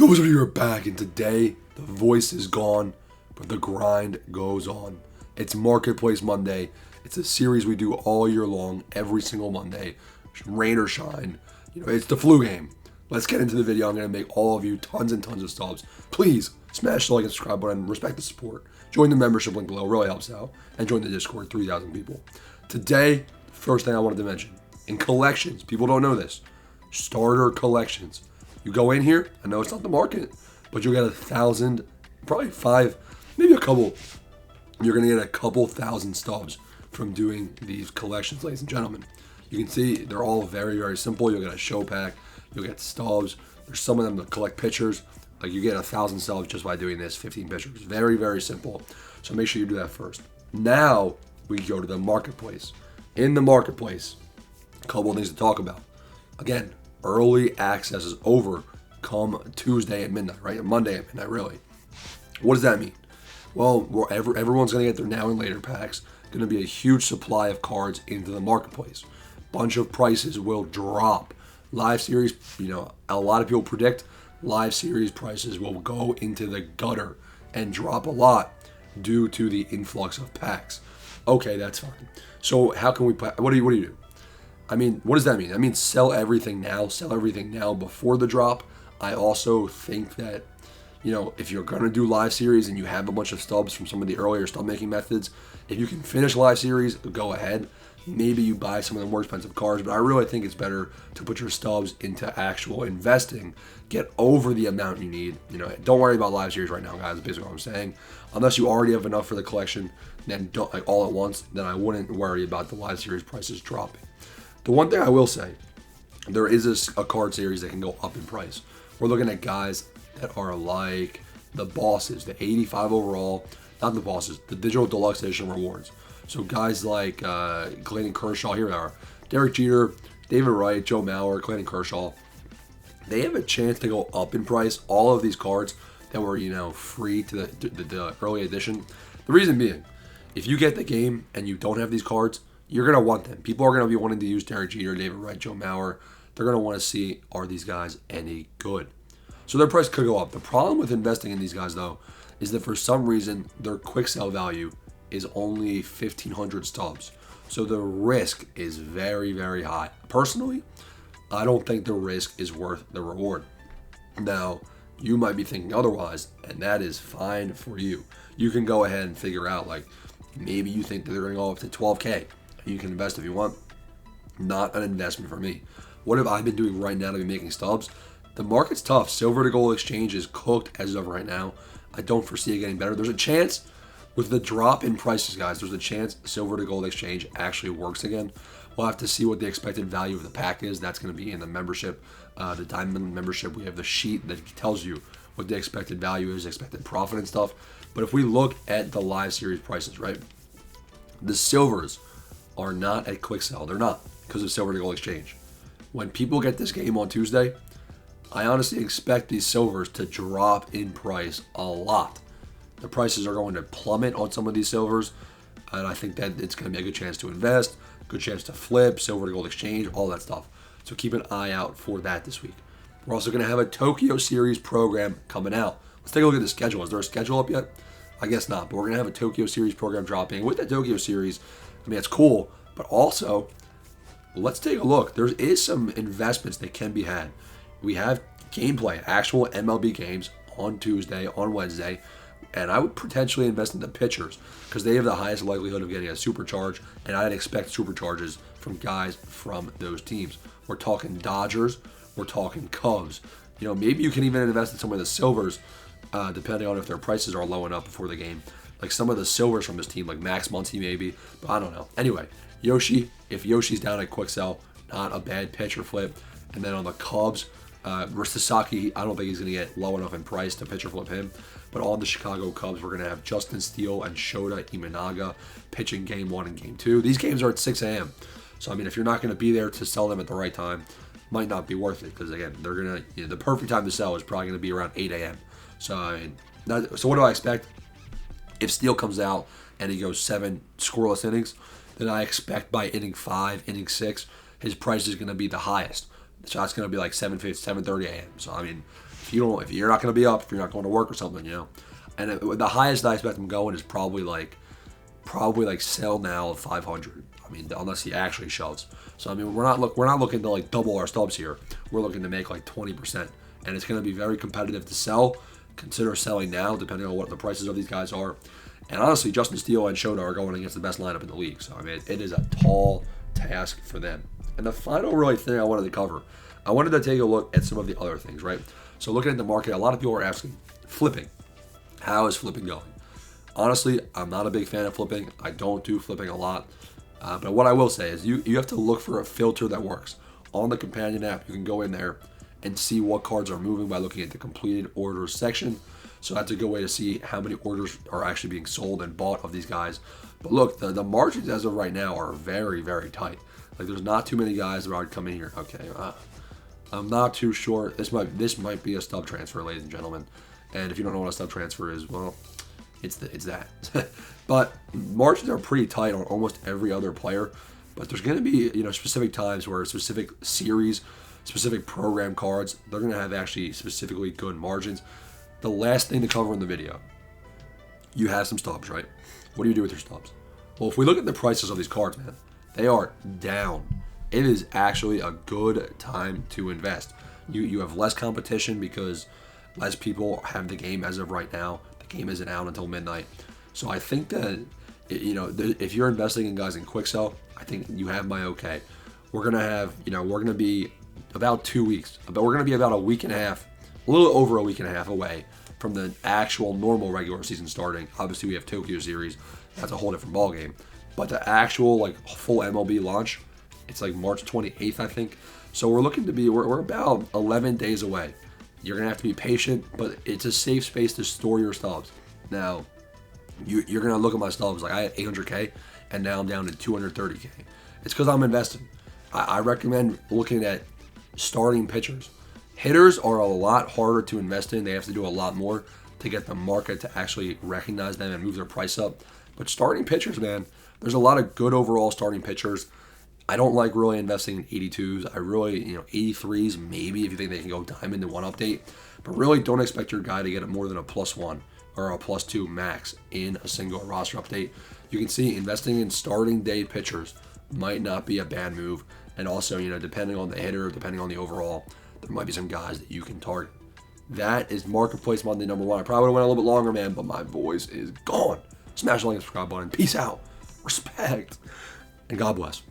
Those of you are back, and today the voice is gone, but the grind goes on. It's Marketplace Monday. It's a series we do all year long, every single Monday, rain or shine. It's the flu game. Let's get into the video. I'm going to make all of you tons and tons of stubs. Please smash the like and subscribe button. Respect the support. Join the membership link below. Really helps out. And join the Discord. 3,000 people. Today, first thing I wanted to mention. In collections, people don't know this. Starter collections. You go in here. I know it's not the market, but you'll get 1,000, probably 5, maybe a couple. You're going to get a couple thousand stubs from doing these collections, ladies and gentlemen. You can see they're all very, very simple. You'll get a show pack. You'll get stubs. There's some of them that collect pictures. Like you get 1,000 stubs just by doing this, 15 pictures. Very, very simple. So make sure you do that first. Now we go to the marketplace. In the marketplace, a couple of things to talk about. Again, early access is over come Tuesday at midnight, right? Monday at midnight, really. What does that mean? Well, everyone's going to get their now and later packs. Going to be a huge supply of cards into the marketplace. Bunch of prices will drop. Live series, a lot of people predict live series prices will go into the gutter and drop a lot due to the influx of packs. Okay, that's fine. So how can we play? What do you do? I mean, what does that mean? I mean, sell everything now before the drop. I also think that, if you're going to do live series and you have a bunch of stubs from some of the earlier stub making methods, if you can finish live series, go ahead. Maybe you buy some of the more expensive cards, but I really think it's better to put your stubs into actual investing. Get over the amount you need. Don't worry about live series right now, guys. That's basically what I'm saying. Unless you already have enough for the collection, then don't all at once. Then I wouldn't worry about the live series prices dropping. The one thing I will say, there is a card series that can go up in price. We're looking at guys that are like the bosses, the 85 overall, not the bosses, the digital deluxe edition rewards. So guys like Clayton Kershaw, here they are, Derek Jeter, David Wright, Joe Mauer, Clayton Kershaw. They have a chance to go up in price. All of these cards that were free to the early edition. The reason being, if you get the game and you don't have these cards, you're going to want them. People are going to be wanting to use Derek Jeter, David Wright, Joe Mauer. They're going to want to see, are these guys any good? So their price could go up. The problem with investing in these guys, though, is that for some reason, their quick sell value is only 1,500 stubs. So the risk is very, very high. Personally, I don't think the risk is worth the reward. Now, you might be thinking otherwise, and that is fine for you. You can go ahead and figure out, maybe you think that they're going to go up to 12K. You can invest if you want. Not an investment for me. What have I been doing right now to be making stubs? The market's tough. Silver to gold exchange is cooked as of right now. I don't foresee it getting better. There's a chance with the drop in prices, guys, there's a chance silver to gold exchange actually works again. We'll have to see what the expected value of the pack is. That's going to be in the membership, the diamond membership. We have the sheet that tells you what the expected value is, expected profit and stuff. But if we look at the live series prices, right, the silvers are not at quick sell. They're not because of silver to gold exchange. When people get this game on Tuesday, I honestly expect these silvers to drop in price a lot. The prices are going to plummet on some of these silvers, and I think that it's going to be a good chance to invest, good chance to flip, silver to gold exchange, all that stuff. So keep an eye out for that this week. We're also going to have a Tokyo Series program coming out. Let's take a look at the schedule. Is there a schedule up yet? I guess not, but we're going to have a Tokyo Series program dropping. With the Tokyo Series, it's cool, but also, let's take a look. There is some investments that can be had. We have gameplay, actual MLB games on Tuesday, on Wednesday, and I would potentially invest in the pitchers because they have the highest likelihood of getting a supercharge, and I'd expect supercharges from guys from those teams. We're talking Dodgers, we're talking Cubs. Maybe you can even invest in some of the silvers, depending on if their prices are low enough before the game. Like some of the silvers from this team, like Max Muncy maybe, but I don't know. Anyway, Yoshi, if Yoshi's down at quick sell, not a bad pitcher flip. And then on the Cubs, Sasaki, I don't think he's going to get low enough in price to pitcher flip him. But on the Chicago Cubs, we're going to have Justin Steele and Shota Imanaga pitching game 1 and game 2. These games are at 6 a.m. So, if you're not going to be there to sell them at the right time, might not be worth it. Because, again, they're going to, the perfect time to sell is probably going to be around 8 a.m. So, so what do I expect? If Steele comes out and he goes 7 scoreless innings, then I expect by inning 5, inning 6, his price is going to be the highest. So that's going to be like 7:30 a.m. So, if if you're not going to be up, if you're not going to work or something, And the highest I expect them going is probably like sell now of 500. I mean, unless he actually shoves. So I mean, we're not looking to like double our stubs here. We're looking to make like 20%, and it's going to be very competitive to sell. Consider selling now, depending on what the prices of these guys are. And honestly, Justin Steele and Shota are going against the best lineup in the league. So I mean, it is a tall task for them. And the final really thing I wanted to cover, I wanted to take a look at some of the other things, right? So looking at the market, a lot of people are asking, flipping. How is flipping going? Honestly, I'm not a big fan of flipping. I don't do flipping a lot. But what I will say is you have to look for a filter that works. On the companion app, you can go in there and see what cards are moving by looking at the completed orders section. So that's a good way to see how many orders are actually being sold and bought of these guys. But look, the margins as of right now are very, very tight. Like there's not too many guys that are coming here. Okay, I'm not too sure. This might be a stub transfer, ladies and gentlemen. And if you don't know what a stub transfer is, well, it's that. But margins are pretty tight on almost every other player. But there's going to be specific times where specific series, specific program cards, they're going to have actually specifically good margins. The last thing to cover in the video, you have some stubs, right? What do you do with your stubs? Well, if we look at the prices of these cards, man, they are down. It is actually a good time to invest. You have less competition because less people have the game as of right now. The game isn't out until midnight. So I think that, if you're investing in guys in quick sell, I think you have my okay. We're going to be about 2 weeks. We're going to be about a week and a half, a little over a week and a half away from the actual normal regular season starting. Obviously, we have Tokyo Series. That's a whole different ballgame. But the actual full MLB launch, it's like March 28th, I think. So we're looking to be, we're about 11 days away. You're going to have to be patient, but it's a safe space to store your stubs. Now, you're going to look at my stubs, like I had 800K, and now I'm down to 230K. It's because I'm investing. I recommend looking at starting pitchers. Hitters are a lot harder to invest in. They have to do a lot more to get the market to actually recognize them and move their price up. But starting pitchers, man, there's a lot of good overall starting pitchers. I don't like really investing in 82s. I really, 83s, maybe if you think they can go diamond in one update. But really don't expect your guy to get more than a +1 or a +2 max in a single roster update. You can see investing in starting day pitchers might not be a bad move. And also, depending on the hitter, depending on the overall, there might be some guys that you can target. That is Marketplace Monday #1. I probably went a little bit longer, man, but my voice is gone. Smash the like and subscribe button. Peace out. Respect. And God bless.